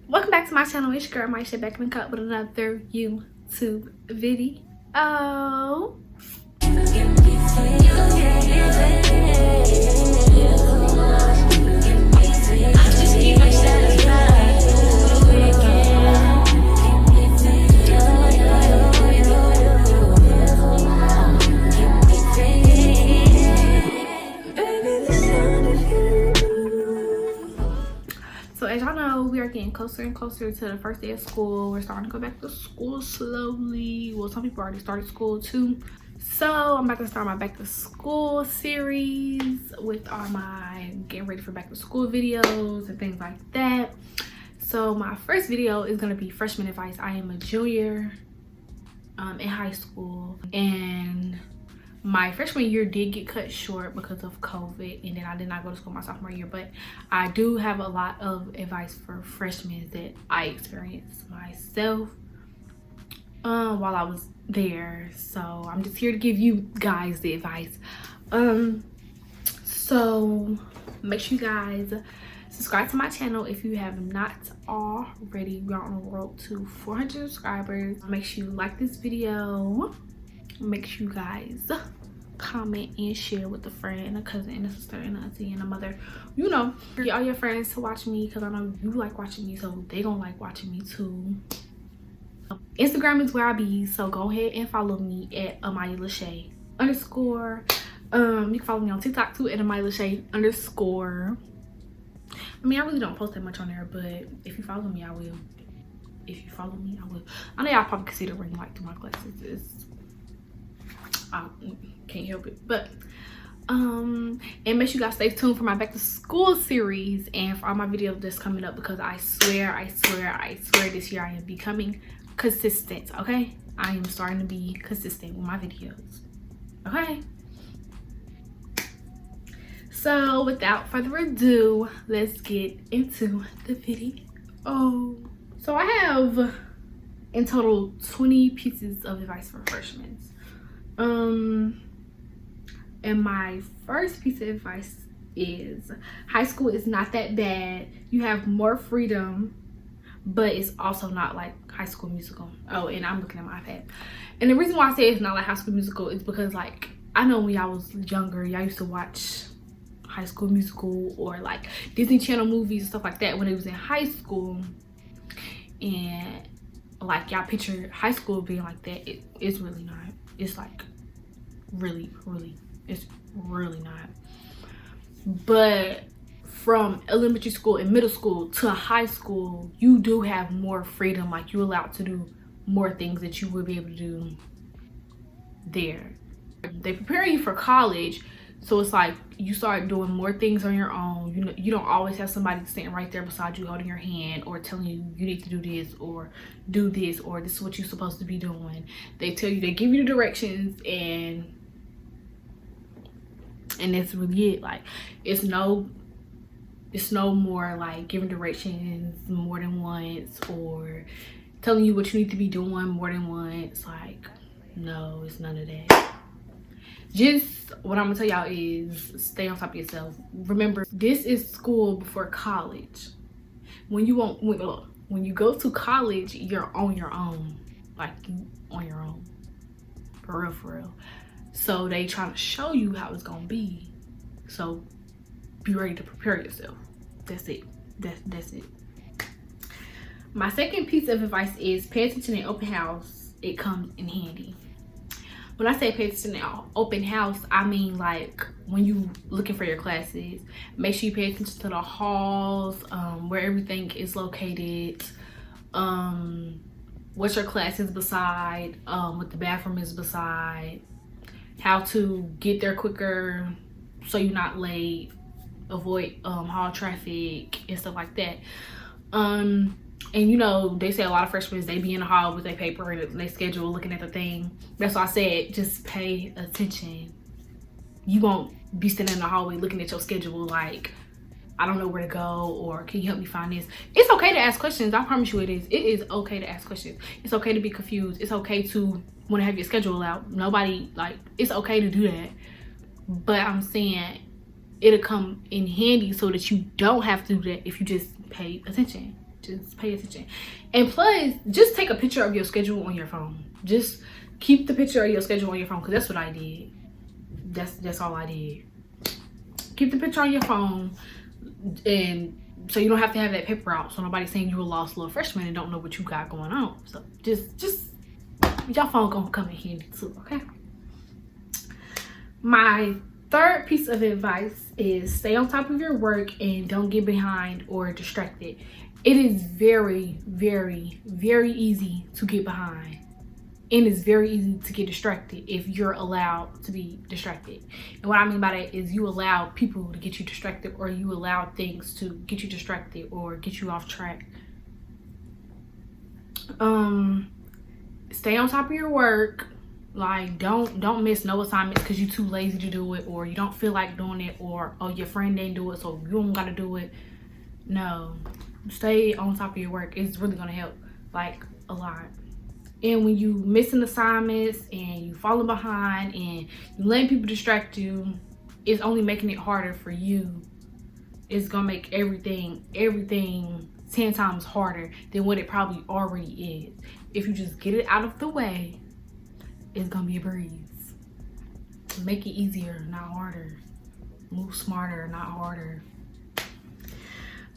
Welcome back to my channel. It's your girl AmiyahLashae back in the cup with another YouTube video. So as y'all know, we are getting closer and closer to the first day of school. We're starting to go back to school slowly. Well, some people already started school too. So I'm about to start my back to school series with all my getting ready for back to school videos and things like that. So my first video is going to be freshman advice. I am a junior in high school, and my freshman year did get cut short because of COVID, and then I did not go to school my sophomore year, but I do have a lot of advice for freshmen that I experienced myself while I was there. So I'm just here to give you guys the advice. So make sure you guys subscribe to my channel if you have not already. We're on the road to 400 subscribers. Make sure you like this video. Make sure you guys comment and share with a friend, a cousin, and a sister, and an auntie, and a mother. You know, get all your friends to watch me, because I know you like watching me, so they gonna like watching me too. Instagram is where I be, so go ahead and follow me at AmiyahLashae _. You can follow me on TikTok too at AmiyahLashae _. I mean, I really don't post that much on there, but if you follow me, I will. If you follow me, I will. I know y'all probably consider wearing like to my classes. I can't help it, but and make sure you guys stay tuned for my back to school series and for all my videos that's coming up, because I swear this year I am becoming consistent. Okay, I am starting to be consistent with my videos. Okay, so without further ado, let's get into the video. So I have in total 20 pieces of advice for freshmen. And my first piece of advice is high school is not that bad. You have more freedom, but it's also not like High School Musical. Oh, and I'm looking at my iPad. And the reason why I say it's not like High School Musical is because, like, I know when y'all was younger, y'all used to watch High School Musical or like Disney Channel movies and stuff like that when it was in high school, and like y'all picture high school being like that. It's really not. It's like really it's really not. But from elementary school and middle school to high school, you do have more freedom. Like, you're allowed to do more things that you would be able to do there. They prepare you for college, so it's like you start doing more things on your own. You know, you don't always have somebody sitting right there beside you holding your hand or telling you you need to do this or do this or this is what you're supposed to be doing. They tell you, they give you the directions, and that's really it. Like, it's no more like giving directions more than once or telling you what you need to be doing more than once. Like, no, it's none of that. Just what I'm gonna tell y'all is stay on top of yourself. Remember, this is school before college. When you go to college, you're on your own. Like, you on your own, for real. So they trying to show you how it's gonna be. So be ready to prepare yourself. That's it. That's it. My second piece of advice is pay attention in open house. It comes in handy. When I say pay attention in open house, I mean like when you looking for your classes, make sure you pay attention to the halls, where everything is located, what your class is beside, what the bathroom is beside, how to get there quicker so you're not late, avoid hall traffic and stuff like that. And you know, they say a lot of freshmen, they be in the hall with their paper and their schedule looking at the thing. That's why I said just pay attention. You won't be standing in the hallway looking at your schedule like, I don't know where to go, or can you help me find this? It's okay to ask questions. I promise you it is. It is okay to ask questions. It's okay to be confused. It's okay to want to have your schedule out. Nobody, like, it's okay to do that. But I'm saying it'll come in handy so that you don't have to do that if you just pay attention. Just pay attention. And plus, just take a picture of your schedule on your phone. Just keep the picture of your schedule on your phone, because that's what I did. That's all I did. Keep the picture on your phone, and so you don't have to have that paper out, so nobody's saying you're a lost little freshman and don't know what you got going on. So just your phone gonna come in handy too, okay? My third piece of advice is stay on top of your work and don't get behind or distracted. It is very, very, very easy to get behind. And it's very easy to get distracted if you're allowed to be distracted. And what I mean by that is you allow people to get you distracted, or you allow things to get you distracted or get you off track. Stay on top of your work. Like, don't miss no assignments because you're too lazy to do it, or you don't feel like doing it, or oh, your friend didn't do it so you don't gotta do it. No, stay on top of your work. It's really gonna help, like, a lot. And when you missing assignments and you falling behind and you letting people distract you, it's only making it harder for you. It's gonna make everything 10 times harder than what it probably already is. If you just get it out of the way, it's gonna be a breeze. Make it easier, not harder. Move smarter, not harder.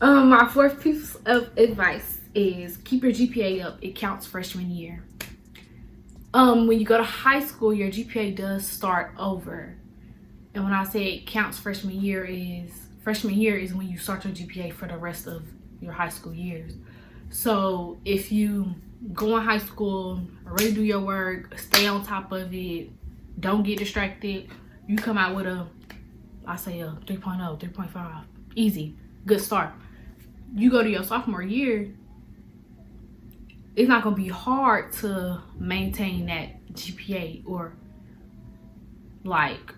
My fourth piece of advice is keep your GPA up. It counts freshman year. When you go to high school, your GPA does start over. And when I say it counts freshman year is when you start your GPA for the rest of your high school years. So if you go in high school, already do your work, stay on top of it, don't get distracted, you come out with a 3.0, 3.5, easy, good start. You go to your sophomore year, it's not gonna be hard to maintain that GPA or like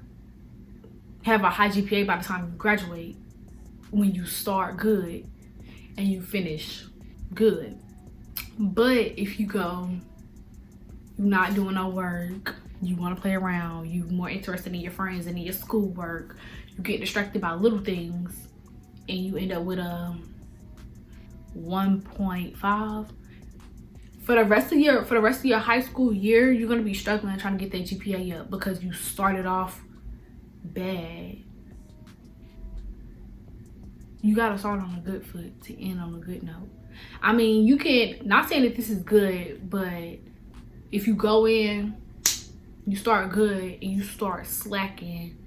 have a high GPA by the time you graduate when you start good and you finish good. But if you go, you're not doing no work, you want to play around, you're more interested in your friends and in your schoolwork, you get distracted by little things, and you end up with a 1.5. For the rest of your high school year, you're gonna be struggling trying to get that GPA up because you started off bad. You gotta start on a good foot to end on a good note. I mean, you can, not saying that this is good, but if you go in, you start good and you start slacking,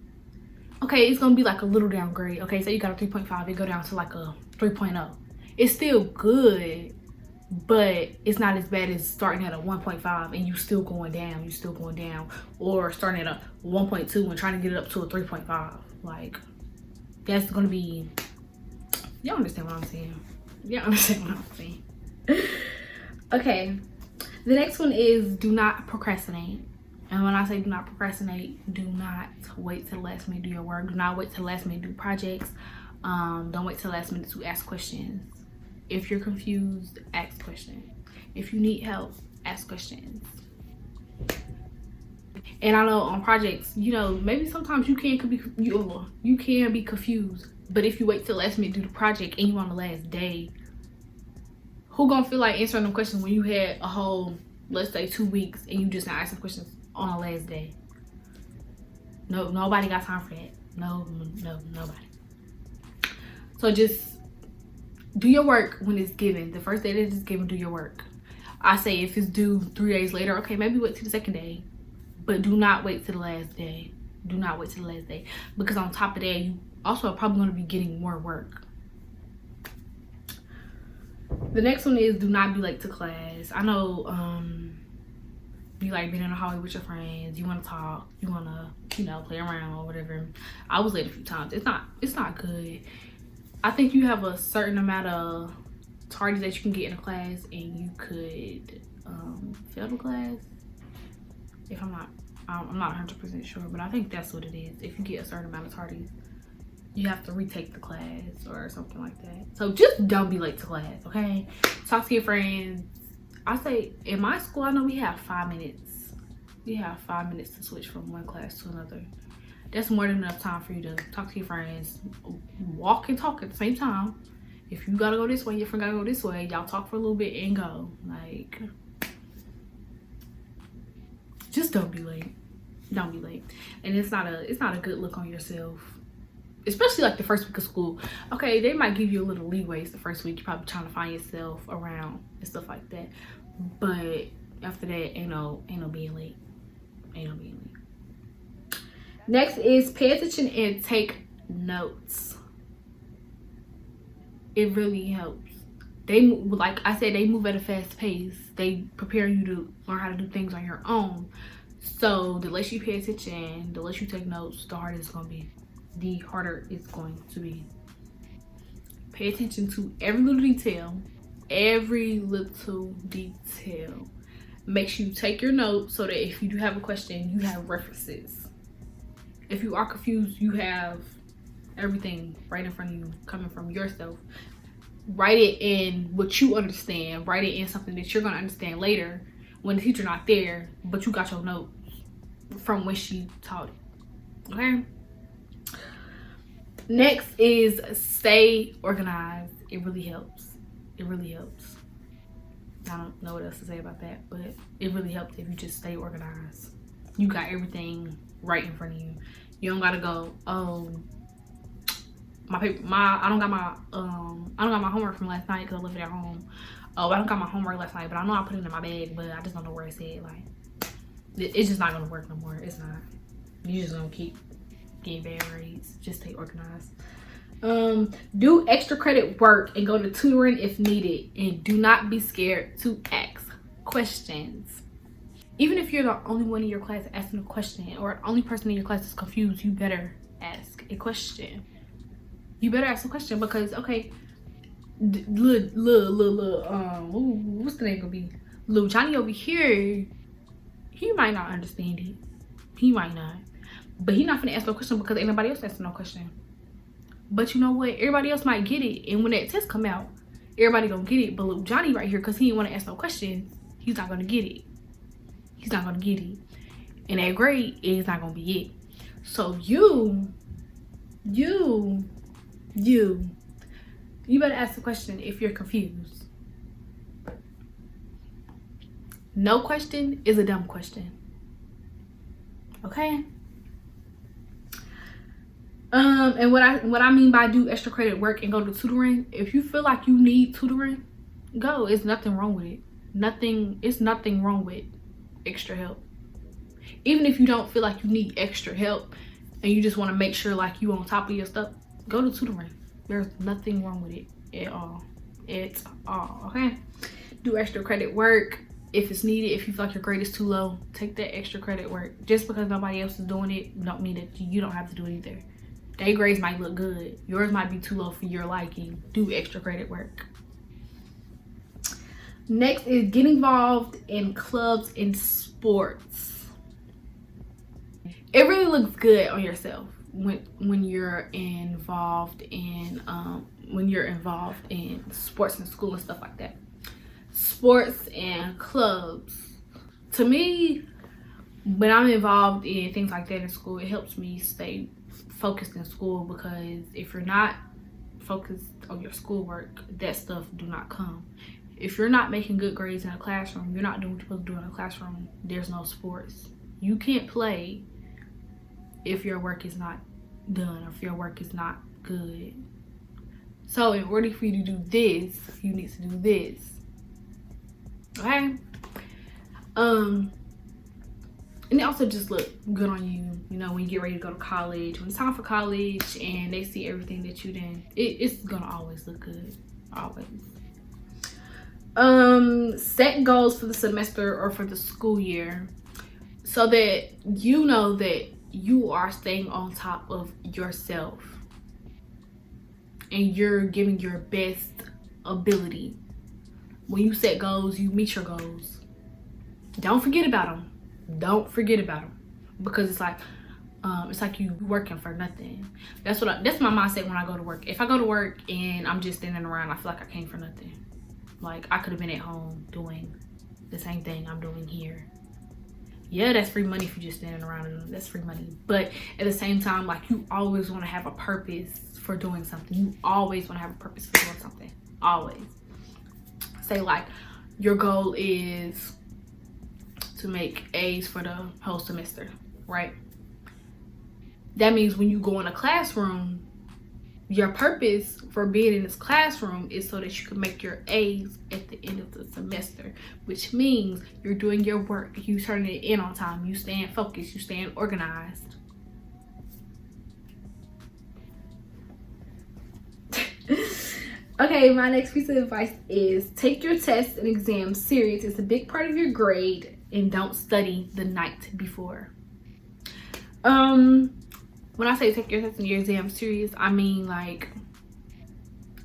okay, it's gonna be like a little downgrade. Okay, so you got a 3.5, it go down to like a 3.0. It's still good, but it's not as bad as starting at a 1.5 and you still going down, or starting at a 1.2 and trying to get it up to a 3.5. Like, that's gonna be, y'all understand what I'm saying? Okay, the next one is do not procrastinate. And when I say do not procrastinate, do not wait till the last minute to do your work. Do not wait till the last minute to do projects. Don't wait till the last minute to ask questions. If you're confused, ask questions. If you need help, ask questions. And I know on projects, you know, maybe sometimes you can be confused. But if you wait till the last minute to do the project and you on the last day, who gonna feel like answering them questions when you had a whole, let's say, 2 weeks and you just not asking questions on the last day? No, nobody got time for that. No, nobody. So just do your work when it's given. The first day that it's given, do your work. I say if it's due 3 days later, okay, maybe wait till the second day, but do not wait till the last day. Do not wait till the last day, because on top of that, you also are probably going to be getting more work. The next one is do not be late to class. I know you like being in the hallway with your friends, you want to talk, you want to, you know, play around or whatever. I was late a few times. It's not good. I think you have a certain amount of tardies that you can get in a class, and you could fail the class. If I'm not 100% sure, but I think that's what it is. If you get a certain amount of tardies, you have to retake the class or something like that. So just don't be late to class, okay? Talk to your friends. I say in my school, I know we have 5 minutes. We have 5 minutes to switch from one class to another. That's more than enough time for you to talk to your friends, walk and talk at the same time, If you gotta go this way, your friend gotta go this way, y'all talk for a little bit and go. Like, just don't be late. Don't be late. And it's not a good look on yourself, especially like the first week of school. Okay, they might give you a little leeway. It's the first week, you're probably trying to find yourself around and stuff like that, but after that, ain't no being late. Ain't no being late. Next is pay attention and take notes. It really helps. They, like I said, they move at a fast pace. They prepare you to learn how to do things on your own. So the less you pay attention, the less you take notes, the harder it's going to be. The harder it's going to be. Pay attention to every little detail. Every little detail. Make sure you take your notes so that if you do have a question, you have references. If you are confused, you have everything right in front of you coming from yourself. Write it in what you understand. Write it in something that you're going to understand later when the teacher not there, but you got your notes from when she taught it. Okay? Next is stay organized. It really helps. It really helps. I don't know what else to say about that, but it really helps if you just stay organized. You got everything right in front of you. You don't gotta go, oh, I don't got my homework from last night because I left it at home. Oh, I don't got my homework last night, but I know I put it in my bag, but I just don't know where it's at. Like, it's just not gonna work no more. It's not. You just gonna keep getting bad grades. Just stay organized. Do extra credit work and go to tutoring if needed, and do not be scared to ask questions. Even if you're the only one in your class asking a question, or the only person in your class is confused, you better ask a question. You better ask a question, because okay, what's the name gonna be? Little Johnny over here, he might not understand it. He might not, but he not gonna ask no question because ain't nobody else asking no question. But you know what? Everybody else might get it, and when that test come out, everybody gonna get it. But little Johnny right here, because he didn't want to ask no questions, he's not gonna get it. He's not gonna get it, and that grade is not gonna be it. So you better ask the question if you're confused. No question is a dumb question. Okay. And what I mean by do extra credit work and go to tutoring, if you feel like you need tutoring, go. It's nothing wrong with it. It's nothing wrong with extra help. Even if you don't feel like you need extra help and you just want to make sure like you on top of your stuff, go to tutoring. There's nothing wrong with it at all. It's all. Okay. Do extra credit work if it's needed. If you feel like your grade is too low, take that extra credit work. Just because nobody else is doing it don't mean that you don't have to do it either. Their grades might look good. Yours might be too low for your liking. Do extra credit work. Next is get involved in clubs and sports. It really looks good on yourself when you're involved in sports and school and stuff like that. Sports and clubs. To me, when I'm involved in things like that in school, it helps me stay focused in school, because if you're not focused on your schoolwork, that stuff do not come. If you're not making good grades in a classroom, you're not doing what you're supposed to do in a classroom, there's no sports. You can't play if your work is not done or if your work is not good. So in order for you to do this, you need to do this. Okay? And it also just look good on you, you know, when you get ready to go to college. When it's time for college and they see everything that you did, it's gonna always look good. Always. Set goals for the semester or for the school year so that you know that you are staying on top of yourself and you're giving your best ability. When you set goals, you meet your goals. Don't forget about them. Don't forget about them, because it's like you working for nothing. That's my mindset when I go to work. If I go to work and I'm just standing around, I feel like I came for nothing. Like I could have been at home doing the same thing I'm doing here. Yeah, that's free money if you're just standing around, and that's free money. But at the same time, like, you always want to have a purpose for doing something. You always want to have a purpose for doing something. Always. Say like your goal is to make A's for the whole semester, right? That means when you go in a classroom, your purpose for being in this classroom is so that you can make your A's at the end of the semester, which means you're doing your work, you turning it in on time, you staying focused, you staying organized. Okay, my next piece of advice is take your tests and exams serious. It's a big part of your grade, and don't study the night before. When I say take your tests and your exams serious, I mean like,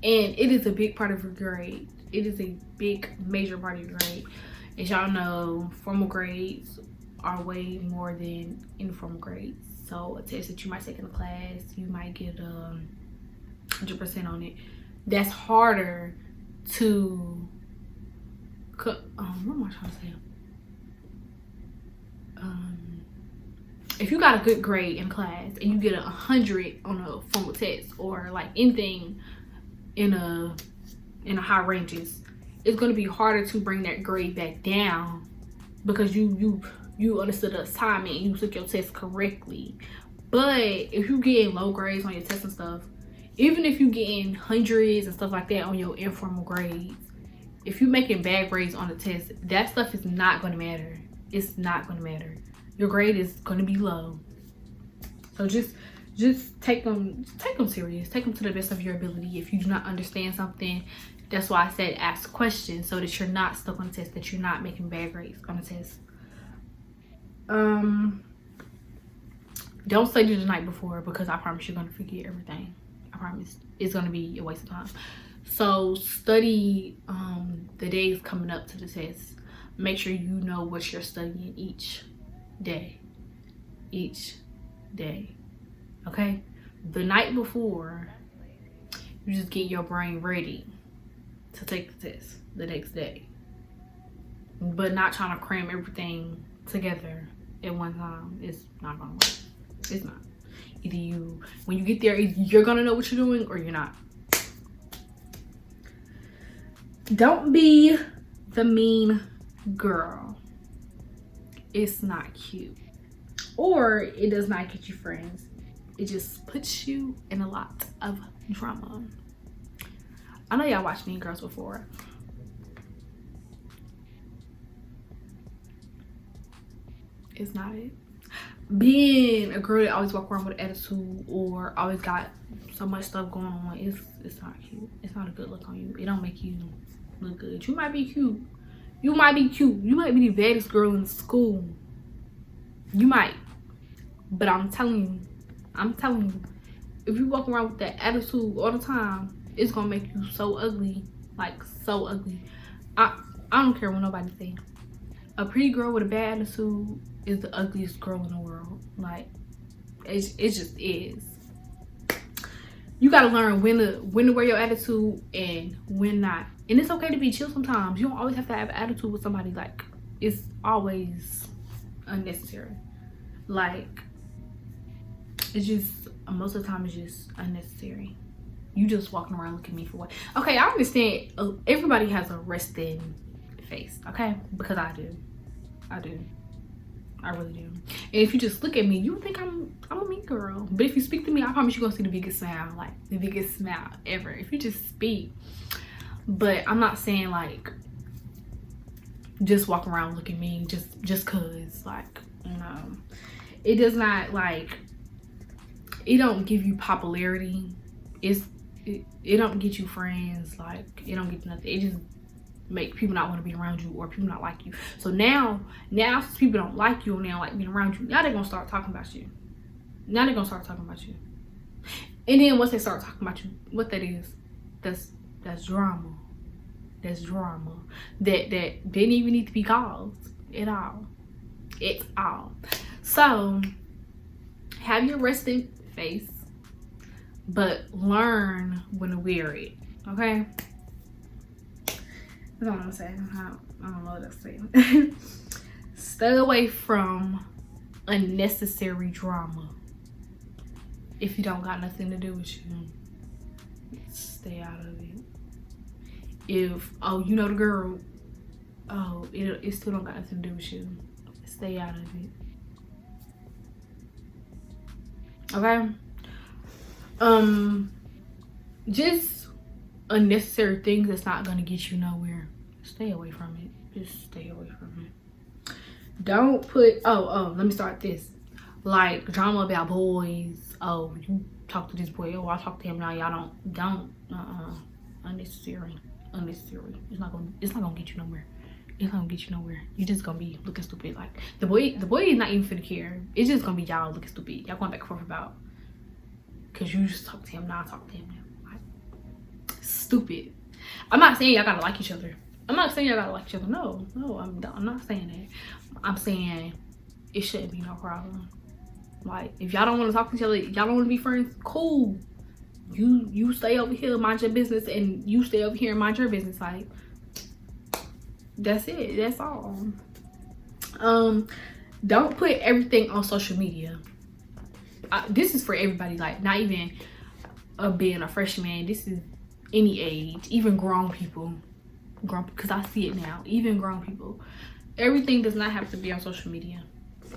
and it is a big part of your grade. It is a big, major part of your grade. As y'all know, formal grades are way more than informal grades. So a test that you might take in a class, you might get 100% on it. That's harder to, what am I trying to say? If you got a good grade in class and you get 100 on a formal test, or like anything in a high ranges, it's going to be harder to bring that grade back down because you understood the assignment and you took your test correctly. But if you getting low grades on your tests and stuff, even if you getting hundreds and stuff like that on your informal grades, if you making bad grades on the test, that stuff is not going to matter. It's not going to matter. Your grade is going to be low. So just take them serious. Take them to the best of your ability. If you do not understand something, that's why I said ask questions, so that you're not stuck on the test, that you're not making bad grades on the test. Don't study the night before, because I promise you're going to forget everything. I promise. It's going to be a waste of time. So study the days coming up to the test. Make sure you know what you're studying each day. Okay? The night before, you just get your brain ready to take the test the next day, but not trying to cram everything together at one time. It's not gonna work. It's not. Either when you get there, you're gonna know what you're doing, or you're not. Don't be the mean girl. It's not cute, or it does not get you friends. It just puts you in a lot of drama. I know y'all watched Mean Girls before. It's not it. Being a girl that always walk around with attitude, or always got so much stuff going on, it's not cute. It's not a good look on you. It don't make you look good. You might be cute. You might be cute. You might be the baddest girl in school. You might. But I'm telling you, if you walk around with that attitude all the time, it's gonna make you so ugly. Like, so ugly. I don't care what nobody thinks. A pretty girl with a bad attitude is the ugliest girl in the world. Like, it just is. You gotta learn when to wear your attitude and when not. And it's okay to be chill sometimes. You don't always have to have attitude with somebody. Like, it's always unnecessary. Like, it's just, most of the time it's just unnecessary. You just walking around looking at me for what? Okay, I understand everybody has a resting face, okay? Because I do. I really do. And if you just look at me, you would think I'm a mean girl. But if you speak to me, I promise you're gonna see the biggest smile. Like, the biggest smile ever. If you just speak. But I'm not saying like just walk around looking mean just cause, like, you know. It does not, like, it don't give you popularity. It don't get you friends. Like, it don't get nothing. It just make people not want to be around you, or people not like you. So now since people don't like you and they don't like being around you, now they're gonna start talking about you. And then once they start talking about you, what that is, that's drama. That's drama that didn't even need to be caused at all. It's all. So have your resting face, but learn when to wear it. Okay? That's all I'm saying. I don't know what I'm saying. Stay away from unnecessary drama. If you don't got nothing to do with you, stay out of it. If, oh, you know the girl, oh, it still don't got nothing to do with you, stay out of it. Okay? Just unnecessary things that's not gonna get you nowhere. Stay away from it. Just stay away from it. Don't put, let me start this. Like drama about boys. Oh, you talk to this boy. Oh, I talk to him now. Y'all don't. Unnecessary. It's not gonna get you nowhere. It's not gonna get you nowhere. You're just gonna be looking stupid. Like the boy is not even finna care. It's just gonna be y'all looking stupid. Y'all going back and forth about, cause you just talk to him now. I talk to him now. Like, stupid. I'm not saying y'all gotta like each other. I'm not saying y'all gotta like each other. No, I'm not saying that. I'm saying it shouldn't be no problem. Like, if y'all don't want to talk to each other, y'all don't want to be friends, cool. You stay over here, mind your business, and you stay over here and mind your business. Like, that's it. That's all. Don't put everything on social media. This is for everybody. Like, not even being a freshman. This is any age, even grown people. Because I see it now. Even grown people. Everything does not have to be on social media.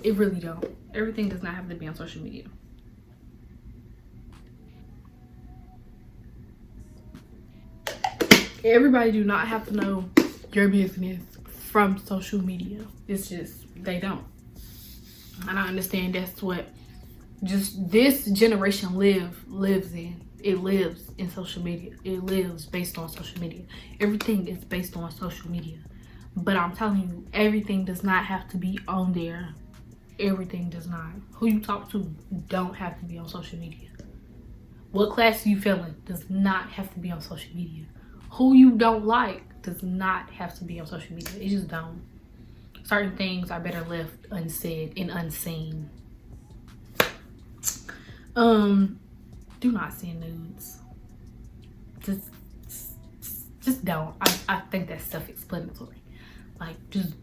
It really don't. Everything does not have to be on social media. Everybody do not have to know your business from social media. It's just, they don't. And I understand that's what just this generation lives in. It lives in social media. It lives based on social media. Everything is based on social media. But I'm telling you, everything does not have to be on there. Everything does not. Who you talk to don't have to be on social media. What class you failing does not have to be on social media. Who you don't like does not have to be on social media. It just don't. Certain things are better left unsaid and unseen. Do not send nudes. Just don't. I think that's self-explanatory. Like, just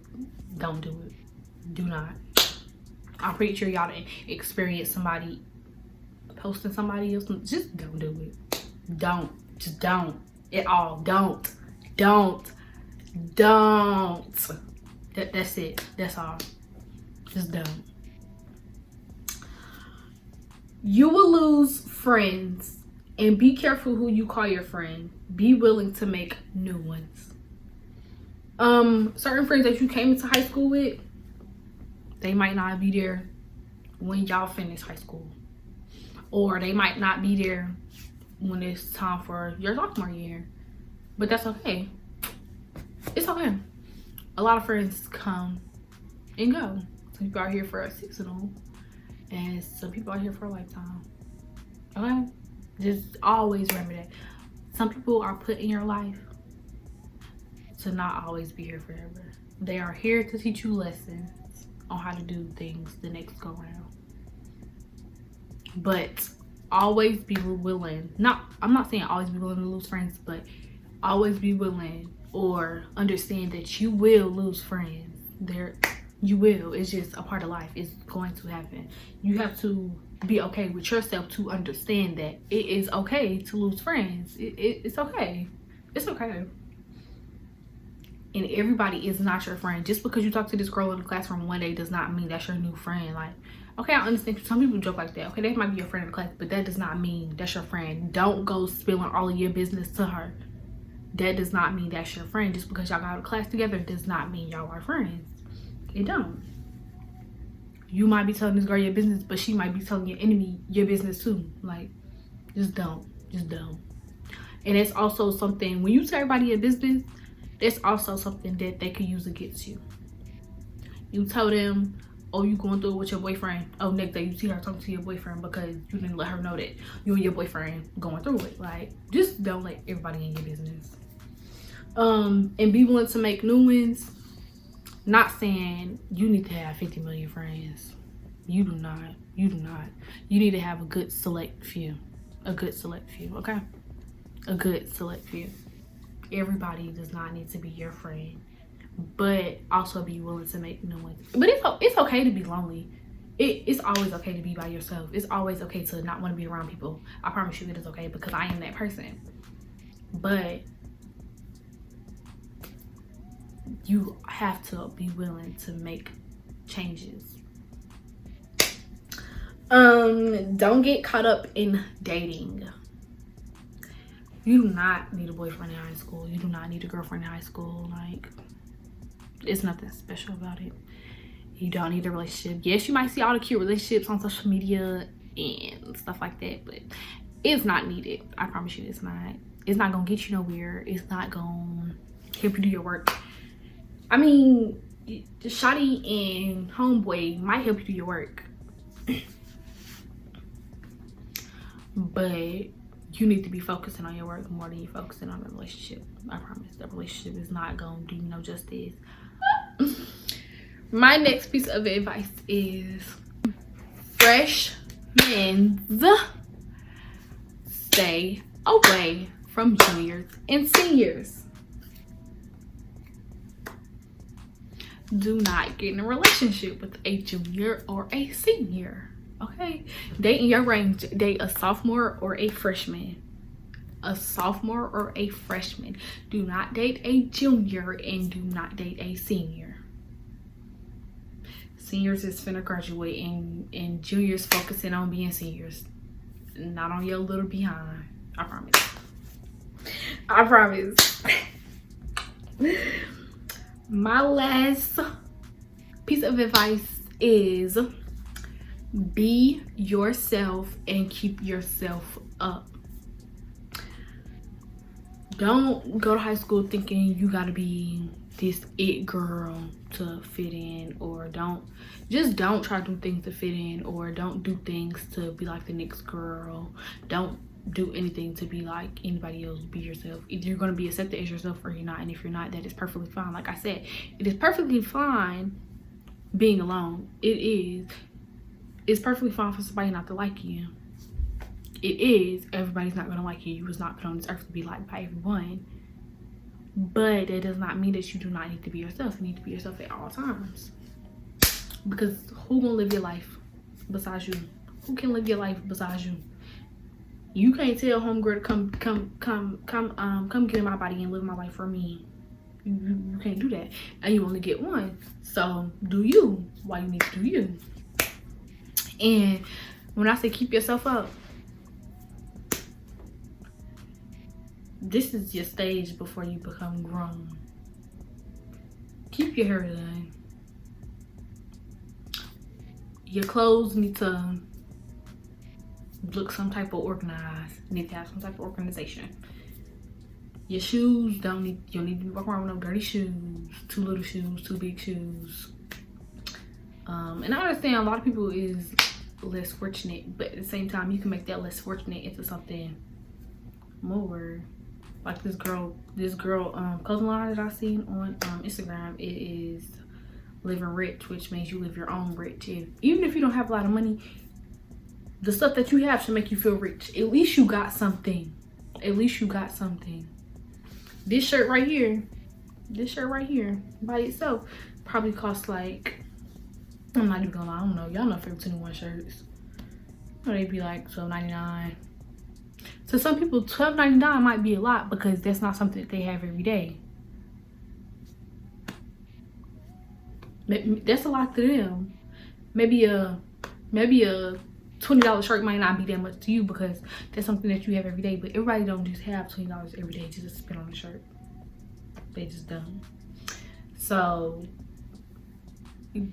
don't do it. Do not. I'm pretty sure y'all didn't experience somebody posting somebody else. Just don't do it. Don't. Just don't. At all. Don't. That's it. That's all. Just don't. You will lose friends, and be careful who you call your friend. Be willing to make new ones. Certain friends that you came into high school with, they might not be there when y'all finish high school, or they might not be there when it's time for your sophomore year. But that's okay. It's okay. A lot of friends come and go. Some people are here for a seasonal, and some people are here for a lifetime. Okay? Just always remember that. Some people are put in your life to not always be here forever. They are here to teach you lessons on how to do things the next go round. But always be willing. I'm not saying always be willing to lose friends, but always be willing or understand that you will lose friends. You will. It's just a part of life. It's going to happen. You have to be okay with yourself to understand that it is okay to lose friends. It's okay. It's okay. And everybody is not your friend. Just because you talk to this girl in the classroom one day does not mean that's your new friend. Like, okay, I understand some people joke like that. Okay, that might be your friend in the class, but that does not mean that's your friend. Don't go spilling all of your business to her. That does not mean that's your friend. Just because y'all got out of class together does not mean y'all are friends. It don't. You might be telling this girl your business, but she might be telling your enemy your business too. Like, just don't. Just don't. And it's also something, when you tell everybody your business, that's also something that they could use against you. You tell them, oh, you going through it with your boyfriend. Oh, next day you see her talking to your boyfriend because you didn't let her know that you and your boyfriend going through it. Like, just don't let everybody in your business. And be willing to make new ones. Not saying you need to have 50 million friends. You do not. You do not. You need to have a good select few. A good select few, okay? A good select few. Everybody does not need to be your friend. but also be willing to make new ones. But it's okay to be lonely. It's always okay to be by yourself. It's always okay to not want to be around people. I promise you it is okay, because I am that person. But you have to be willing to make changes. Don't get caught up in dating. You do not need a boyfriend in high school. You do not need a girlfriend in high school. Like, it's nothing special about it. You don't need a relationship. Yes, you might see all the cute relationships on social media and stuff like that, but it's not needed. I promise you it's not. It's not gonna get you nowhere. It's not gonna help you do your work. I mean, shawty and homeboy might help you do your work, but you need to be focusing on your work more than you focusing on the relationship. I promise the relationship is not gonna do you no justice. My next piece of advice is freshmen stay away from juniors and seniors. Do not get in a relationship with a junior or a senior. Okay, date in your range. Date a sophomore or a freshman. A sophomore or a freshman. Do not date a junior and do not date a senior. Seniors is finna graduate and juniors focusing on being seniors, not on your little behind. I promise. I promise. My last piece of advice is be yourself and keep yourself up. Don't go to high school thinking you gotta be this it girl to fit in, or don't try to do things to fit in, or don't do things to be like the next girl. Don't do anything to be like anybody else. Be yourself. Either you're going to be accepted as yourself or you're not, and if you're not, that is perfectly fine. Like I said, it is perfectly fine being alone. It's perfectly fine for somebody not to like you. It is. Everybody's not going to like you. You was not put on this earth to be liked by everyone. But it does not mean that you do not need to be yourself. You need to be yourself at all times. Because who gonna live your life besides you? Who can live your life besides you? You can't tell homegirl to come get in my body and live my life for me. You can't do that. And you only get one. So do you while you need to do you. And when I say keep yourself up, this is your stage before you become grown. Keep your hair done. Your clothes need to look some type of organized. You need to have some type of organization. Your shoes you don't need to be walking around with no dirty shoes, too little shoes, too big shoes. And I understand a lot of people is less fortunate, but at the same time you can make that less fortunate into something more. Like this girl clothing line that I seen on Instagram, it is living rich, which means you live your own rich. Even if you don't have a lot of money, the stuff that you have should make you feel rich. At least you got something. At least you got something. This shirt right here by itself probably costs like, I'm not even gonna lie, I don't know, y'all know Forever 21 shirts. They'd be like $12.99. To some people, $12.99 might be a lot because that's not something that they have every day. That's a lot to them. Maybe a $20 shirt might not be that much to you because that's something that you have every day. But everybody don't just have $20 every day just to spend on a shirt. They just don't. So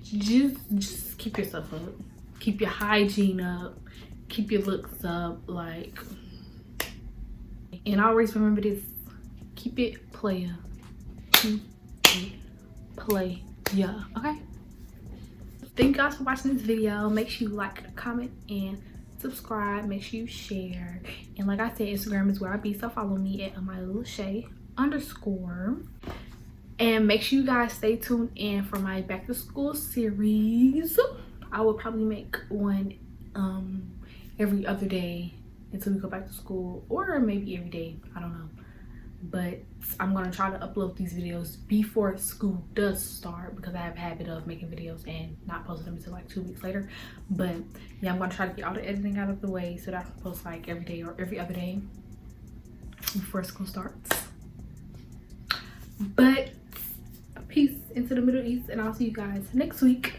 just keep yourself up. Keep your hygiene up. Keep your looks up. Like, and always remember this: keep it player. Keep it play. Yeah, okay? Thank you guys for watching this video. Make sure you like, comment, and subscribe. Make sure you share. And like I said, Instagram is where I be, so follow me at AmiyahLashae _ And make sure you guys stay tuned in for my back to school series. I will probably make one every other day until we go back to school, or maybe every day. I don't know. but I'm gonna try to upload these videos before school does start, because I have a habit of making videos and not posting them until like 2 weeks later. But yeah, I'm gonna try to get all the editing out of the way so that I can post like every day or every other day before school starts. But peace into the Middle East, and I'll see you guys next week.